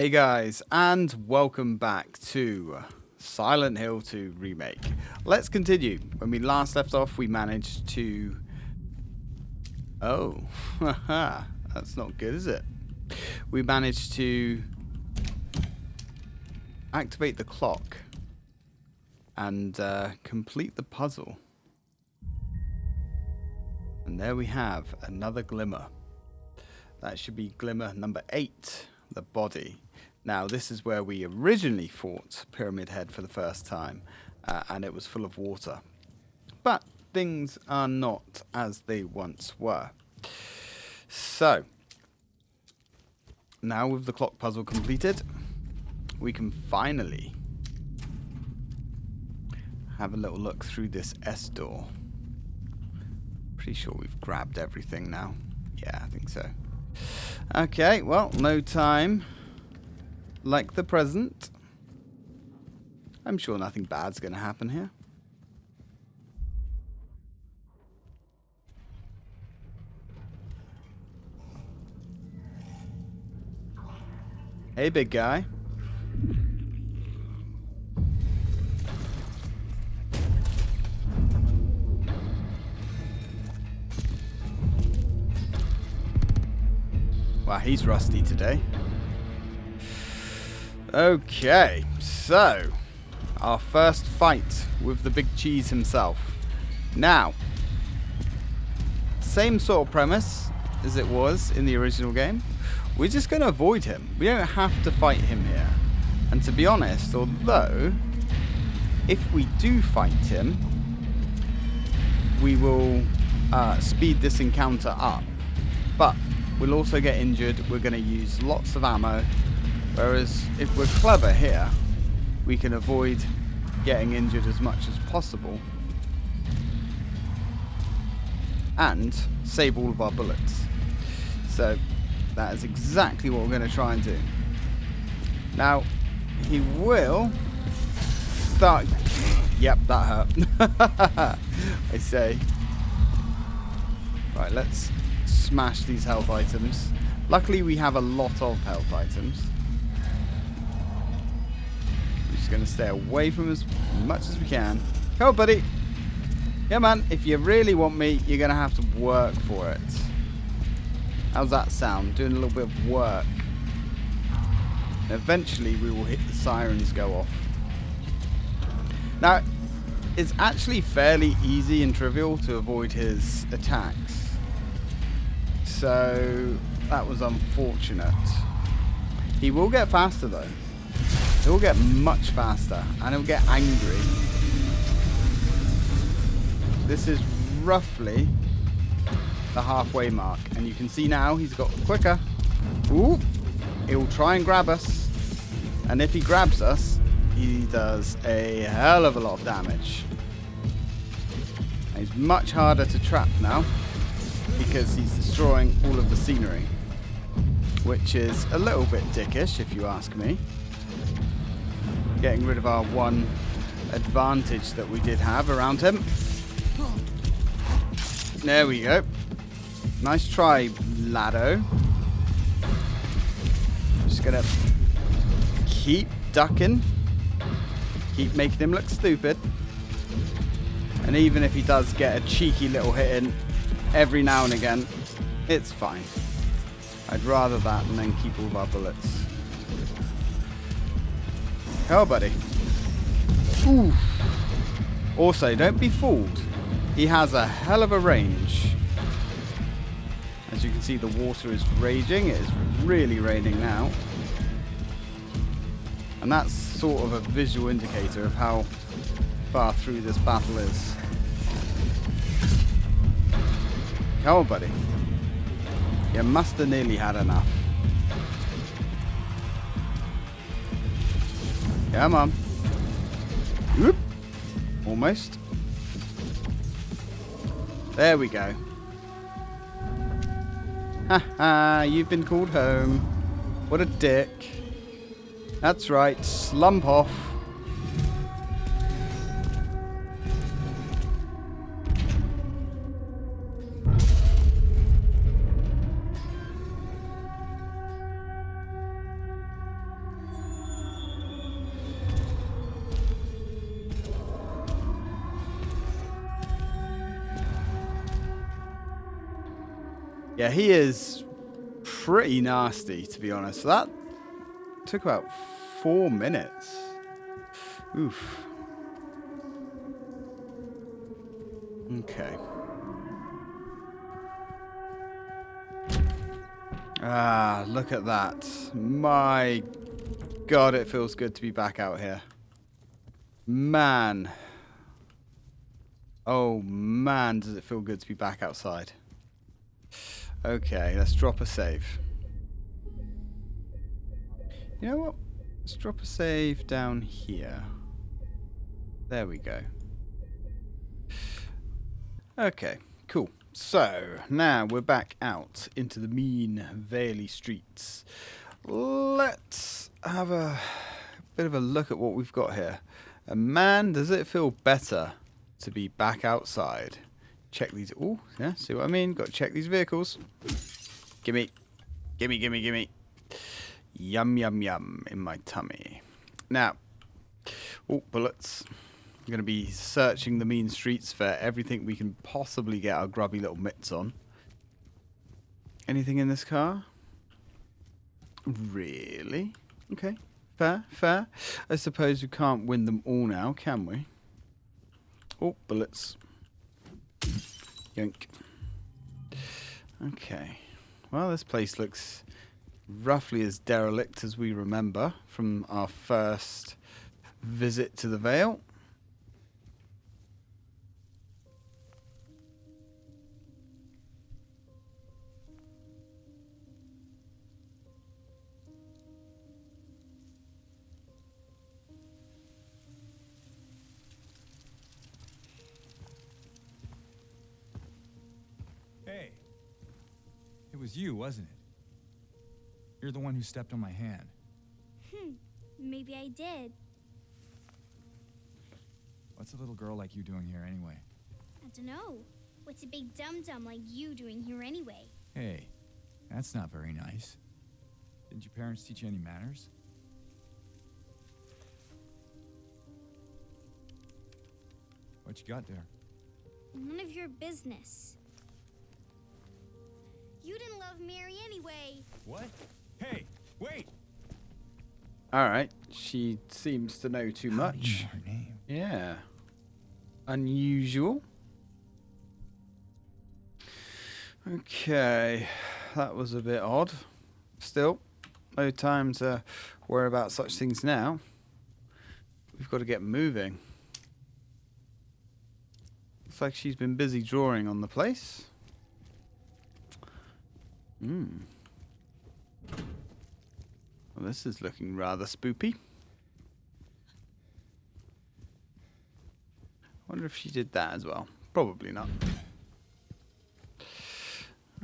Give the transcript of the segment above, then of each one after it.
Hey guys, and welcome back to Silent Hill 2 Remake. Let's continue. When we last left off, we managed to... Oh, haha, that's not good, is it? We managed to activate the clock and complete the puzzle. And there we have another glimmer. That should be glimmer number 8, the body. Now, this is where we originally fought Pyramid Head for the first time, and it was full of water. But things are not as they once were. So, now with the clock puzzle completed, we can finally have a little look through this S door. Pretty sure we've grabbed everything now. Yeah, I think so. Okay, well, no time like the present. I'm sure nothing bad's going to happen here. Hey, big guy. Wow, he's rusty today. Okay, so our first fight with the big cheese himself. Now, same sort of premise as it was in the original game. We're just going to avoid him. We don't have to fight him here. And to be honest, although if we do fight him, we will speed this encounter up. But we'll also get injured. We're going to use lots of ammo. Whereas if we're clever here, we can avoid getting injured as much as possible and save all of our bullets. So that is exactly what we're going to try and do. Now, he will start... Yep, that hurt. I say. Right, let's smash these health items. Luckily, we have a lot of health items. Going to stay away from as much as we can. Come on, buddy. Yeah, man. If you really want me, you're going to have to work for it. How's that sound? Doing a little bit of work. And eventually, we will hit the sirens go off. Now, it's actually fairly easy and trivial to avoid his attacks. So, that was unfortunate. He will get faster, though. He'll get much faster, and he'll get angry. This is roughly the halfway mark, and you can see now he's got quicker. Ooh, he'll try and grab us, and if he grabs us, he does a hell of a lot of damage. And he's much harder to trap now, because he's destroying all of the scenery, which is a little bit dickish, if you ask me. Getting rid of our one advantage that we did have around him. There we go. Nice try, laddo. Just gonna keep ducking. Keep making him look stupid. And even if he does get a cheeky little hit in every now and again, it's fine. I'd rather that than then keep all of our bullets. Oh, buddy. Ooh. Also, don't be fooled. He has a hell of a range. As you can see, the water is raging. It is really raining now. And that's sort of a visual indicator of how far through this battle is. Come on, buddy. You must have nearly had enough. Come on. Whoop. Almost. There we go. Haha, you've been called home. What a dick. That's right, slump off. Yeah, he is pretty nasty, to be honest. That took about 4 minutes. Oof. Okay. Ah, look at that. My God, it feels good to be back out here. Man. Oh, man, does it feel good to be back outside. Okay, let's drop a save. You know what? Let's drop a save down here. There we go. Okay, cool. So, now we're back out into the mean Valley streets. Let's have a bit of a look at what we've got here. And man, does it feel better to be back outside. Check these. Oh, yeah, see what I mean? Got to check these vehicles. Gimme. Gimme, gimme, gimme. Yum, yum, yum in my tummy. Now, oh, bullets. I'm going to be searching the mean streets for everything we can possibly get our grubby little mitts on. Anything in this car? Really? Okay. Fair, fair. I suppose we can't win them all now, can we? Oh, bullets. Yoink. Okay. Well, this place looks roughly as derelict as we remember from our first visit to the Vale. Hey, it was you, wasn't it? You're the one who stepped on my hand. Maybe I did. What's a little girl like you doing here anyway? I don't know. What's a big dum-dum like you doing here anyway? Hey, that's not very nice. Didn't your parents teach you any manners? What you got there? None of your business. You didn't love Mary anyway. What? Hey, wait! Alright, she seems to know too much. How do you know her name? Yeah. Unusual. Okay, that was a bit odd. Still, no time to worry about such things now. We've got to get moving. Looks like she's been busy drawing on the place. Well, this is looking rather spoopy. Wonder if she did that as well. Probably not.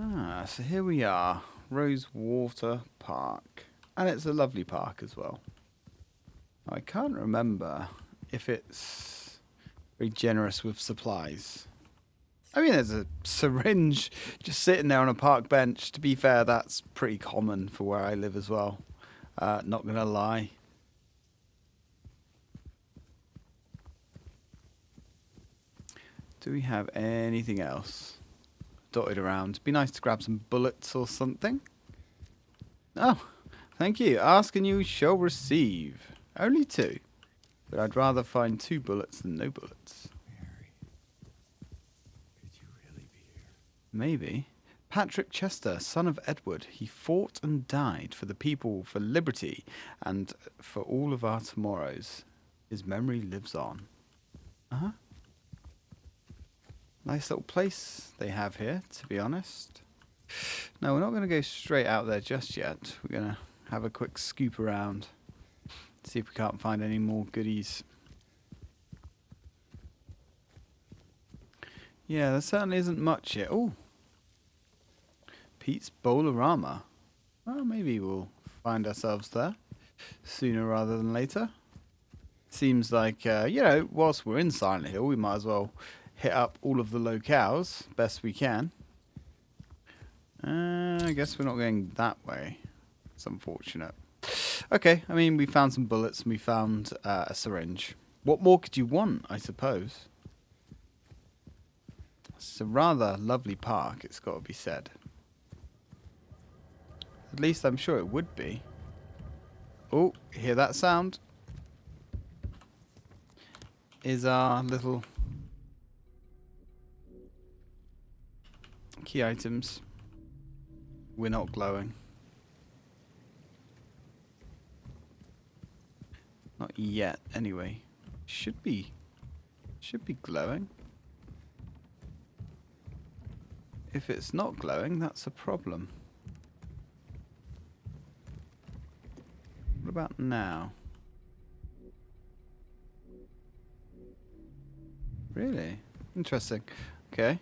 Ah, so here we are. Rosewater Park. And it's a lovely park as well. I can't remember if it's very generous with supplies. I mean, there's a syringe just sitting there on a park bench. To be fair, that's pretty common for where I live as well. Not going to lie. Do we have anything else dotted around? Be nice to grab some bullets or something. Oh, thank you. Ask and you shall receive. Only 2. But I'd rather find 2 bullets than no bullets. Mary, could you really be here? Maybe. Patrick Chester, son of Edward, he fought and died for the people, for liberty, and for all of our tomorrows. His memory lives on. Uh-huh. Nice little place they have here, to be honest. No, we're not going to go straight out there just yet. We're going to have a quick scoop around. See if we can't find any more goodies. Yeah, there certainly isn't much here. Oh, Pete's Bowl-O-Rama. Well, maybe we'll find ourselves there sooner rather than later. Seems like, you know, whilst we're in Silent Hill, we might as well hit up all of the locales best we can. I guess we're not going that way. It's unfortunate. Okay, I mean, we found some bullets and we found a syringe. What more could you want, I suppose? It's a rather lovely park, it's got to be said. At least I'm sure it would be. Oh, hear that sound? Is our little key items. We're not glowing. Not yet, anyway. Should be glowing. If it's not glowing, that's a problem. What about now? Really? Interesting. Okay.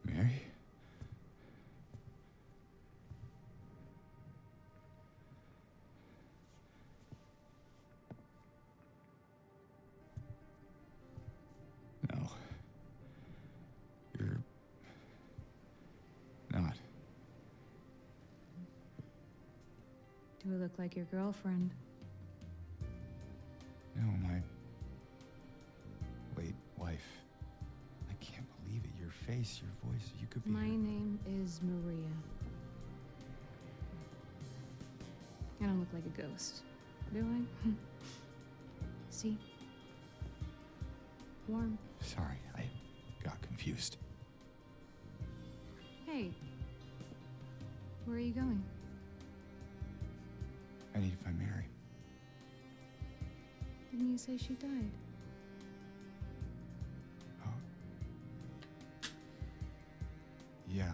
Mary? No. You're not. Do I look like your girlfriend? No, my late wife. I can't believe it. Your face, your voice, you could be. My name is Maria. I don't look like a ghost, do I? See? Warm. Sorry, I got confused. Hey. Where are you going? I need to find Mary. Didn't you say she died? Oh. Yeah.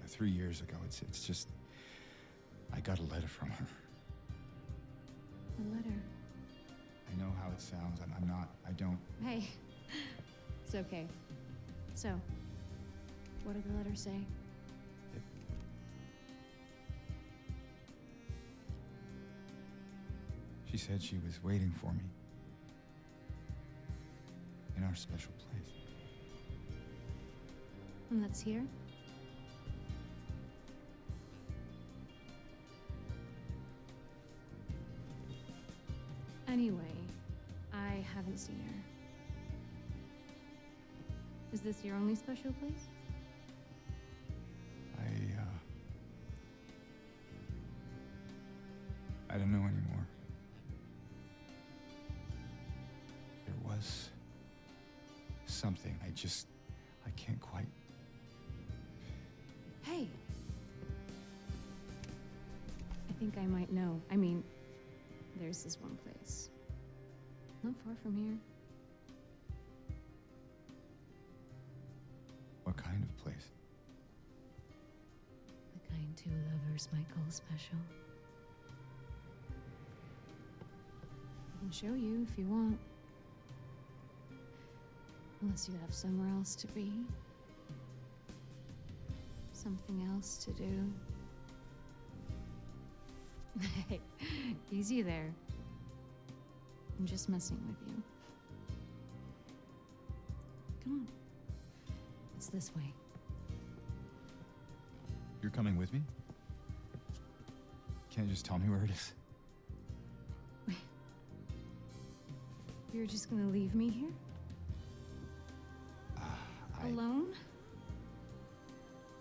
3 years ago. It's just I got a letter from her. A letter. I know how it sounds. I don't. Hey. It's okay. So, what did the letter say? She said she was waiting for me. In our special place. And that's here? Anyway, I haven't seen her. Is this your only special place? I don't know anymore. There was something. I can't quite. Hey! I think I might know. I mean, there's this one place. Not far from here. What kind of place? The kind two lovers might call special. I can show you if you want. Unless you have somewhere else to be. Something else to do. Hey, easy there. I'm just messing with you. Come on. It's this way. You're coming with me? Can't you just tell me where it is? You're just gonna leave me here? Alone?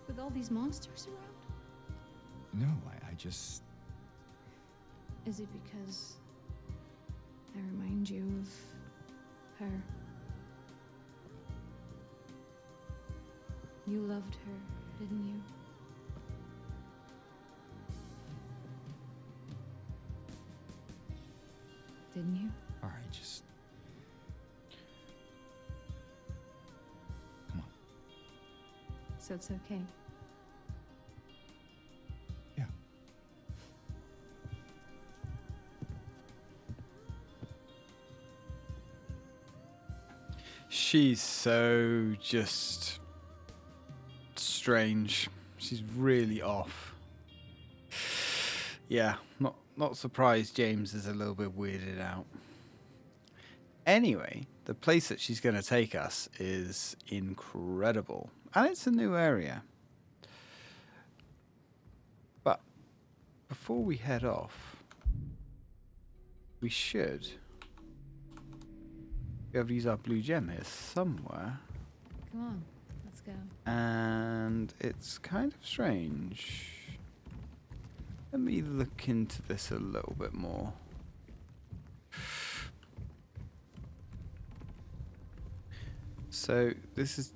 With all these monsters around? No, I just... Is it because I remind you of her? You loved her, didn't you? Didn't you? All right, just... Come on. So it's okay. Yeah. She's so just strange. She's really off. Yeah, not surprised James is a little bit weirded out. Anyway, the place that she's going to take us is incredible. And it's a new area. But before we head off, we should be able to use our blue gem here somewhere. Come on, let's go. And it's kind of strange. Let me look into this a little bit more. So this is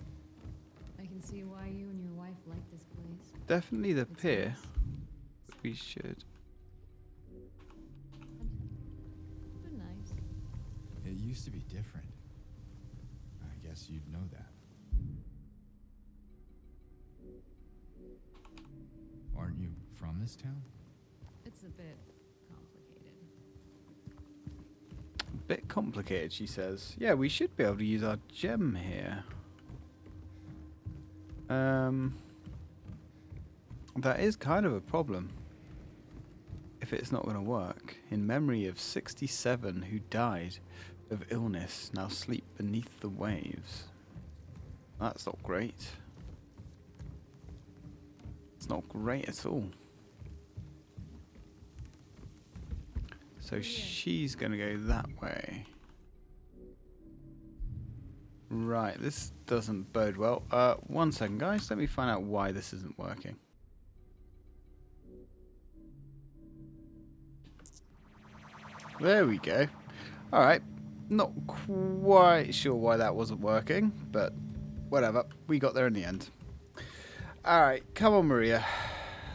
I can see why you and your wife like this place. definitely the It's pier. nice. But we should. But nice. It used to be different. I guess you'd know that. Aren't you from this town? It's a bit complicated. Bit complicated, she says. Yeah, we should be able to use our gem here. That is kind of a problem. If it's not going to work. In memory of 67 who died of illness, now sleep beneath the waves. That's not great. It's not great at all. So she's going to go that way. Right, this doesn't bode well. 1 second, guys. Let me find out why this isn't working. There we go. Alright. Not quite sure why that wasn't working, but whatever. We got there in the end. Alright, come on, Maria.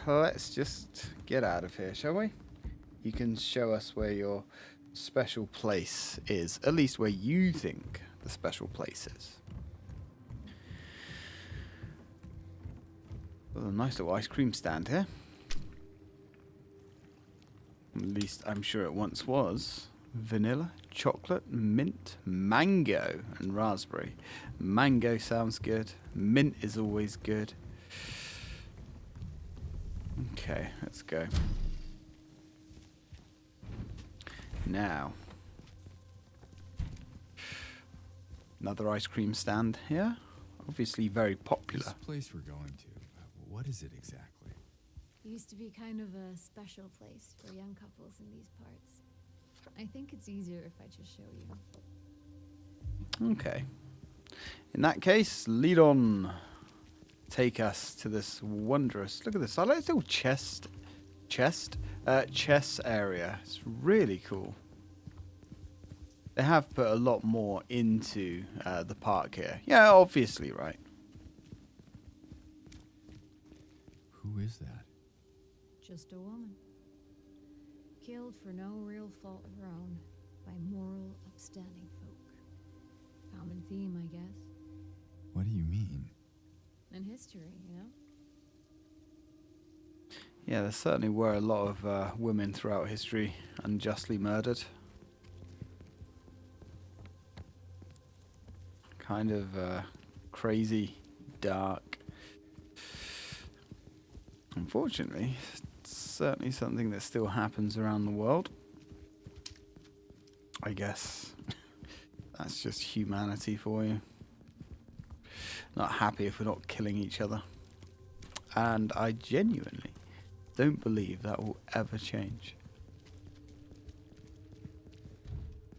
Let's just get out of here, shall we? You can show us where your special place is. At least where you think the special place is. Well, a nice little ice cream stand here. At least I'm sure it once was. Vanilla, chocolate, mint, mango, and raspberry. Mango sounds good. Mint is always good. Okay, let's go. Now, another ice cream stand here. Obviously very popular. This place we're going to, what is it exactly? It used to be kind of a special place for young couples in these parts. I think it's easier if I just show you. Okay. In that case, lead on. Take us to this wondrous... Look at this. I like this little chess area. It's really cool. They have put a lot more into the park here. Yeah, obviously, right. Who is that? Just a woman. Killed for no real fault of her own by moral, upstanding folk. Common theme, I guess. What do you mean? In history, you know? Yeah, there certainly were a lot of women throughout history unjustly murdered. Kind of crazy, dark. Unfortunately, it's certainly something that still happens around the world. I guess that's just humanity for you. Not happy if we're not killing each other. And I genuinely don't believe that will ever change.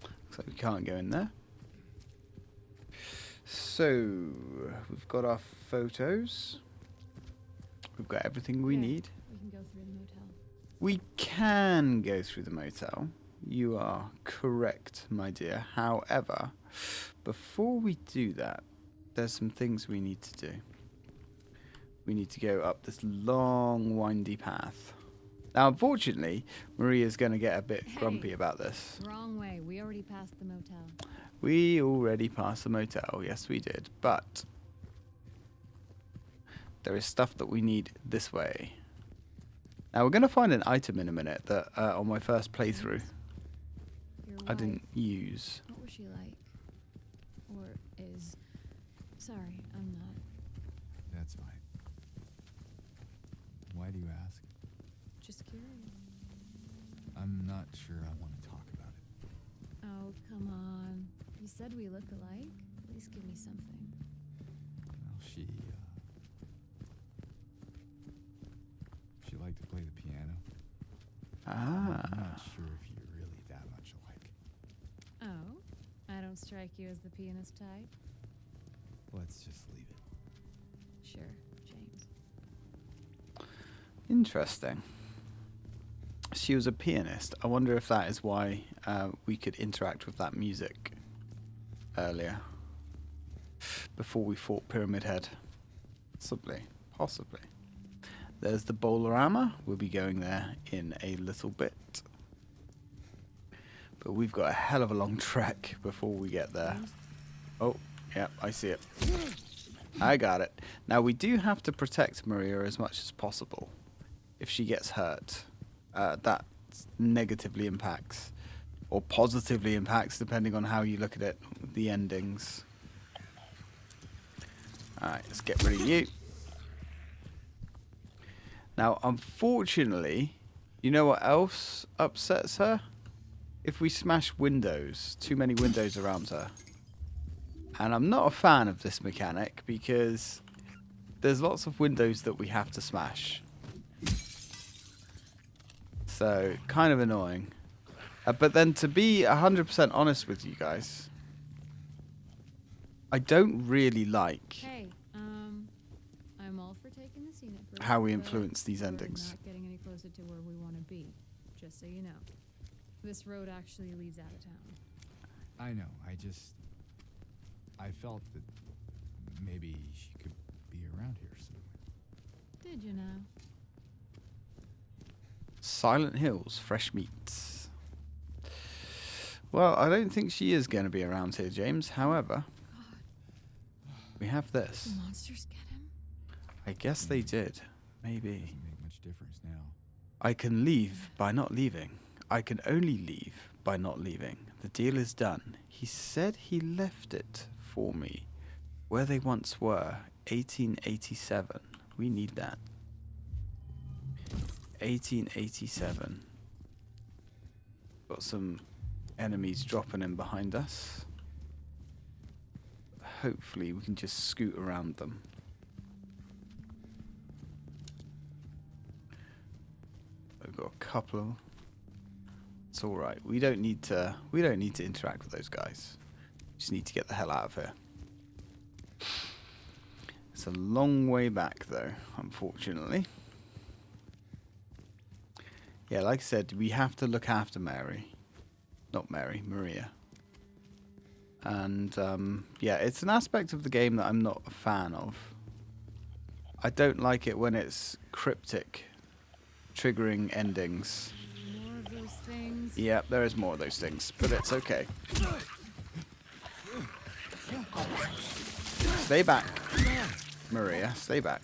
Looks like we can't go in there. So, we've got our photos. We've got everything we need. We can go through the motel. We can go through the motel. You are correct, my dear. However, before we do that, there's some things we need to do. We need to go up this long, windy path. Now, unfortunately, Maria's going to get a bit grumpy about this. Wrong way. We already passed the motel. We already passed the motel. Yes, we did. But there is stuff that we need this way. Now, we're going to find an item in a minute that on my first playthrough Your I didn't wife, use. what was she like? Or is... Sorry, I'm not. That's fine. Why do you ask? Just curious. I'm not sure I want to talk about it. Oh, come on. You said we look alike? At least give me something. Well, she liked to play the piano. I'm Ah. not sure if you're really that much strike you as the pianist type? Let's just leave it. Sure, James. Interesting. She was a pianist. I wonder if that is why we could interact with that music earlier. Before we fought Pyramid Head. Possibly. There's the Bowl-O-Rama. We'll be going there in a little bit. But we've got a hell of a long trek before we get there. Oh, yeah, I see it. I got it. Now, we do have to protect Maria as much as possible. If she gets hurt, that negatively impacts, or positively impacts, depending on how you look at it, the endings. Alright, let's get rid of you. Now, unfortunately, you know what else upsets her? If we smash windows, too many windows around her. And I'm not a fan of this mechanic because there's lots of windows that we have to smash. So, kind of annoying. But then to be 100% honest with you guys, I don't really like Hey, I'm all for taking the scenic route, how we but influence these we're endings. not getting any closer to where we want to be, just so you know. This road actually leads out of town. I know. I felt that maybe she could be around here somewhere. Did you know? Silent Hills, fresh meats. Well, I don't think she is going to be around here, James. However, we have this. The monsters get him? I guess they did. Maybe. Doesn't make much difference now. I can leave by not leaving. I can only leave by not leaving. The deal is done. He said he left it for me. Where they once were. 1887. We need that. 1887. Got some enemies dropping in behind us. Hopefully we can just scoot around them. I've got a couple. It's all right. We don't need to interact with those guys. We just need to get the hell out of here. It's a long way back though, unfortunately. Yeah, like I said, we have to look after Mary. Not Mary, Maria. And, yeah, it's an aspect of the game that I'm not a fan of. I don't like it when it's cryptic, triggering endings. More of those things. Yeah, there is more of those things, but it's okay. Stay back, Maria, stay back.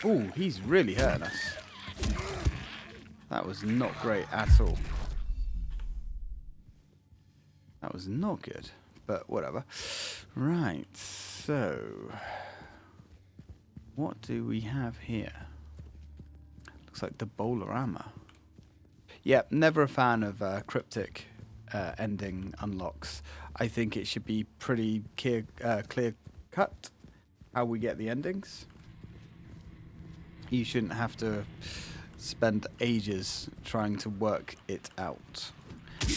Ooh, he's really hurting us. That was not great at all. That was not good, but whatever. Right, so what do we have here? Looks like the Bowl-O-Rama. Yeah, never a fan of cryptic ending unlocks. I think it should be pretty clear cut how we get the endings. You shouldn't have to spend ages trying to work it out.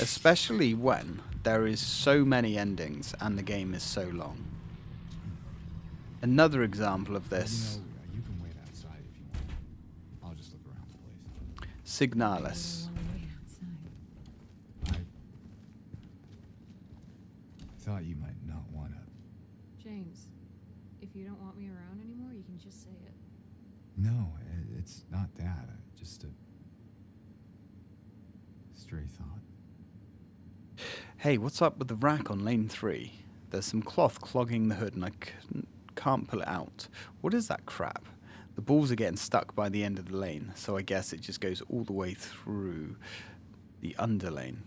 Especially when there is so many endings and the game is so long. Another example of this. You can wait outside if you want. I'll just look around the place. Signalis. I thought you might not want to. James, if you don't want me around anymore, you can just say it. No, it's not that. Just a stray thought. Hey, what's up with the rack on lane 3? There's some cloth clogging the hood and I can't pull it out. What is that crap? The balls are getting stuck by the end of the lane, so I guess it just goes all the way through the underlane.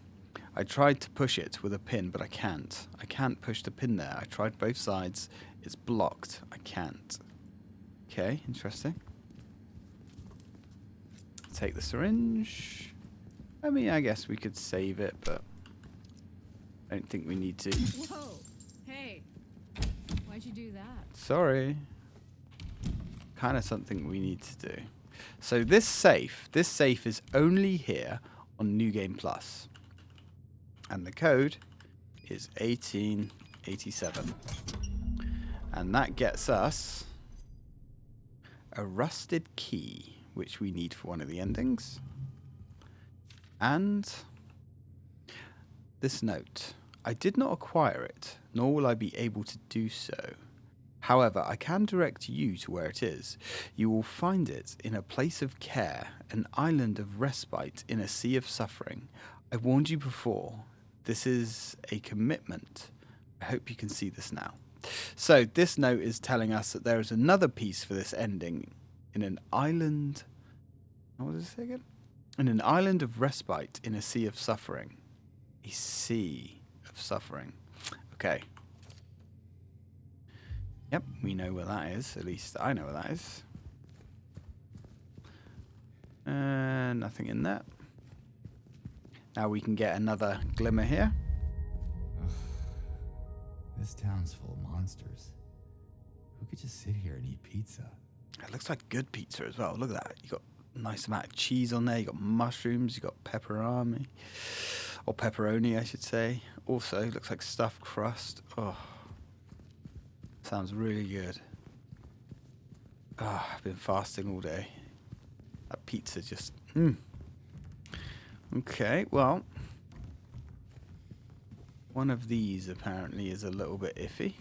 I tried to push it with a pin, but I can't. I can't push the pin there. I tried both sides. It's blocked. I can't. Okay, interesting. Take the syringe. I mean, I guess we could save it, but I don't think we need to. Whoa! Hey! Why'd you do that? Sorry. Kind of something we need to do. So this safe is only here on New Game Plus. And the code is 1887. And that gets us a rusted key, which we need for one of the endings. And this note. I did not acquire it, nor will I be able to do so. However, I can direct you to where it is. You will find it in a place of care, an island of respite in a sea of suffering. I warned you before. This is a commitment. I hope you can see this now. So this note is telling us that there is another piece for this ending in an island. What does it say again? In an island of respite in a sea of suffering. A sea of suffering. Okay. Yep, we know where that is. At least I know where that is. Nothing in there. Now we can get another glimmer here. Ugh. This town's full of monsters. Who could just sit here and eat pizza? It looks like good pizza as well. Look at that. You got a nice amount of cheese on there. You got mushrooms. You got pepperoni. Or pepperoni, I should say. Also, looks like stuffed crust. Oh. Sounds really good. Oh, I've been fasting all day. That pizza just... Okay, well. One of these apparently is a little bit iffy.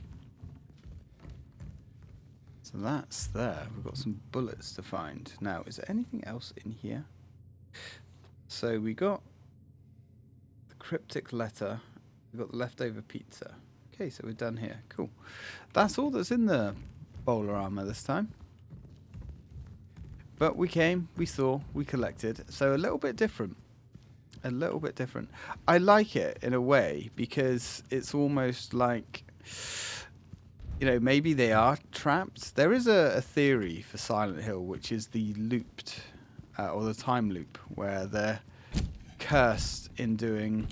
So that's there. We've got some bullets to find. Now, is there anything else in here? So we got the cryptic letter. We've got the leftover pizza. Okay, so we're done here. Cool. That's all that's in the Bowl-O-Rama this time. But we came, we saw, we collected. So a little bit different. A little bit different. I like it in a way because it's almost like, you know, maybe they are trapped. There is a theory for Silent Hill, which is the looped, or the time loop, where they're cursed in doing...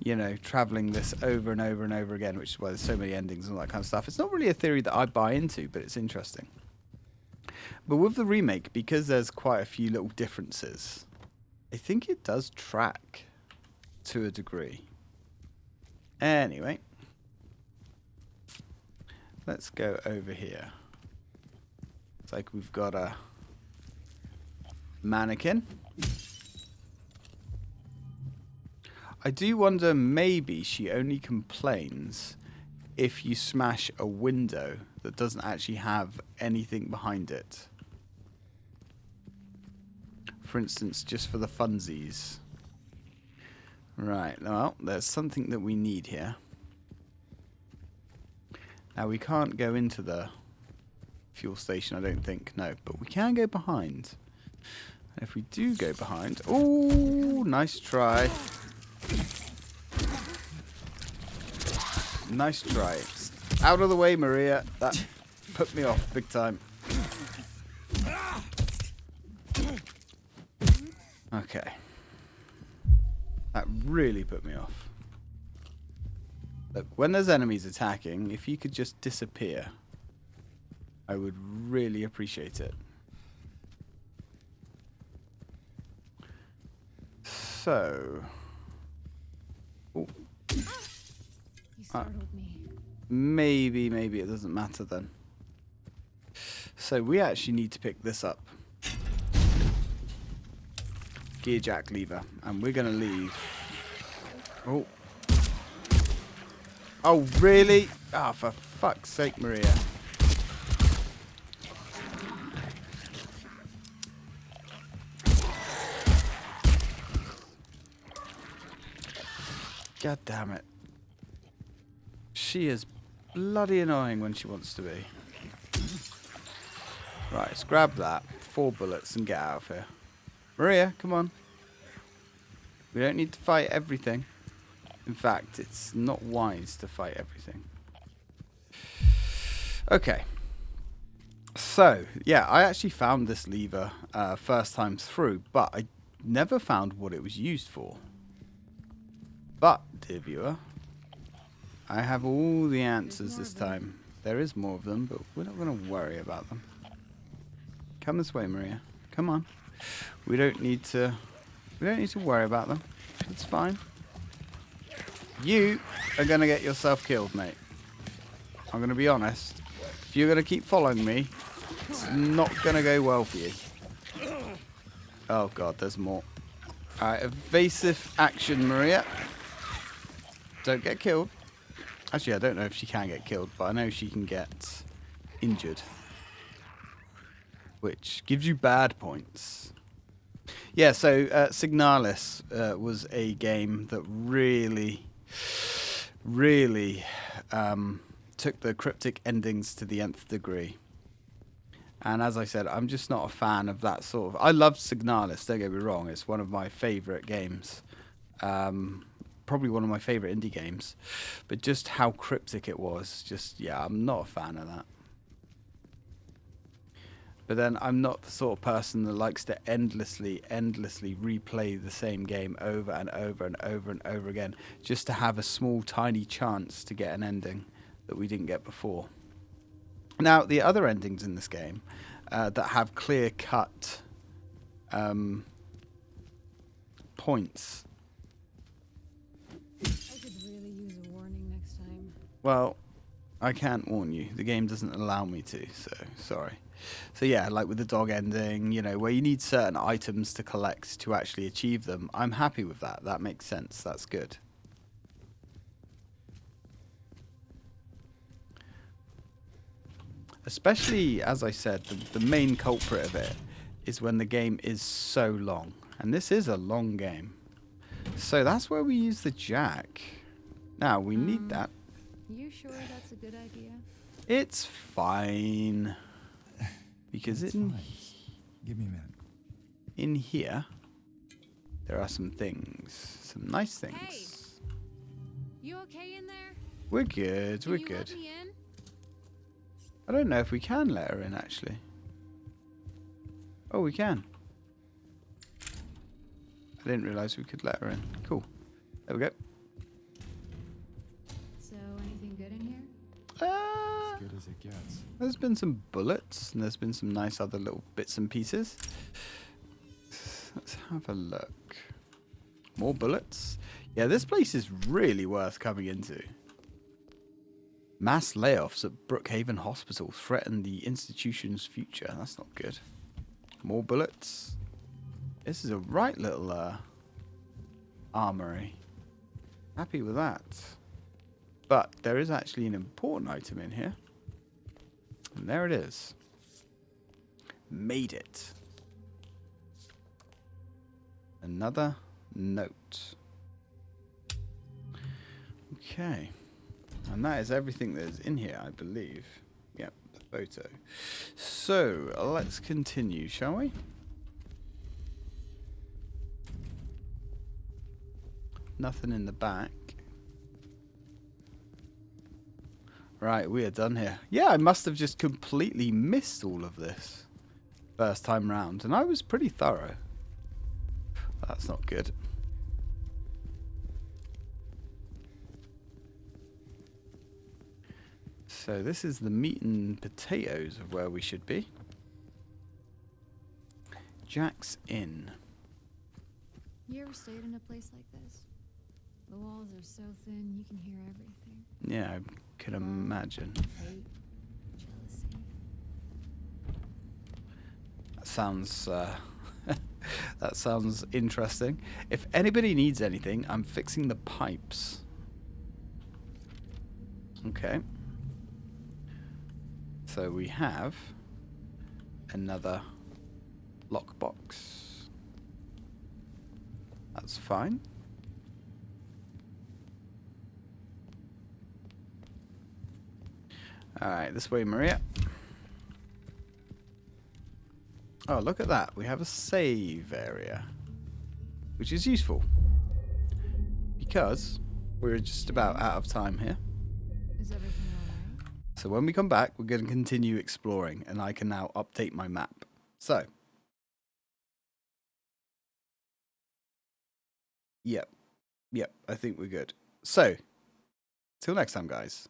you know, traveling this over and over and over again, which is why there's so many endings and all that kind of stuff. It's not really a theory that I buy into, but it's interesting. But with the remake, because there's quite a few little differences, I think it does track to a degree. Anyway, let's go over here. It's like we've got a mannequin. I do wonder, maybe she only complains if you smash a window that doesn't actually have anything behind it. For instance, just for the funsies. Right, well, there's something that we need here. Now, we can't go into the fuel station, I don't think, no. But we can go behind. And if we do go behind... Ooh, nice try. Nice try. Out of the way, Maria. That put me off big time. Okay. That really put me off. Look, when there's enemies attacking, if you could just disappear, I would really appreciate it. So... Oh. You startled me. Maybe it doesn't matter then. So we actually need to pick this up. Gear jack lever. And we're going to leave. Oh. Oh, really? Ah, oh, for fuck's sake, Maria. God damn it. She is bloody annoying when she wants to be. Right, let's grab that. 4 bullets and get out of here. Maria, come on. We don't need to fight everything. In fact, it's not wise to fight everything. Okay. So, yeah, I actually found this lever first time through, but I never found what it was used for. But, dear viewer, I have all the answers this time. There is more of them, but we're not going to worry about them. Come this way, Maria. Come on. We don't need to worry about them. It's fine. You are going to get yourself killed, mate. I'm going to be honest. If you're going to keep following me, it's not going to go well for you. Oh, God, there's more. Alright, evasive action, Maria. Don't get killed. Actually, I don't know if she can get killed, but I know she can get injured. Which gives you bad points. Yeah, so Signalis was a game that really took the cryptic endings to the nth degree. And as I said, I'm just not a fan of that sort of... I love Signalis, don't get me wrong. It's one of my favourite games. Probably one of my favourite indie games. But just how cryptic it was, just, yeah, I'm not a fan of that. But then I'm not the sort of person that likes to endlessly replay the same game over and over and over and over again, just to have a small, tiny chance to get an ending that we didn't get before. Now, the other endings in this game that have clear-cut points. I could really use a warning next time. Well, I can't warn you. The game doesn't allow me to, so sorry. So yeah, like with the dog ending, you know, where you need certain items to collect to actually achieve them, I'm happy with that. That makes sense. That's good. Especially, as I said, the main culprit of it is when the game is so long. And this is a long game. So that's where we use the jack. Now, we need that. You sure that's a good idea? It's fine. Because It's fine. Give me a minute. in here, there are some things. Some nice things. Hey! You okay in there? We're good, we're Can you let good. me in? I don't know if we can let her in, actually. Oh, we can. I didn't realise we could let her in. Cool. There we go. So, anything good in here? As good as it gets. There's been some bullets, and there's been some nice other little bits and pieces. Let's have a look. More bullets. Yeah, this place is really worth coming into. Mass layoffs at Brookhaven Hospital threaten the institution's future. That's not good. More bullets. This is a right little armory. Happy with that. But there is actually an important item in here. And there it is. Made it. Another note. Okay. And that is everything that is in here, I believe. Yep, the photo. So, let's continue, shall we? Nothing in the back. Right, we are done here. Yeah, I must have just completely missed all of this first time round, and I was pretty thorough. That's not good. So this is the meat and potatoes of where we should be. Jack's Inn. You ever stayed in a place like this? The walls are so thin you can hear everything. Yeah, I can imagine. Hate, jealousy. That sounds that sounds interesting. If anybody needs anything, I'm fixing the pipes. Okay. So we have another lockbox. That's fine. Alright, this way, Maria. Oh, look at that. We have a save area, which is useful because we're just about out of time here. Is everything alright? So when we come back, we're going to continue exploring, and I can now update my map. So, yep, I think we're good. So, till next time, guys.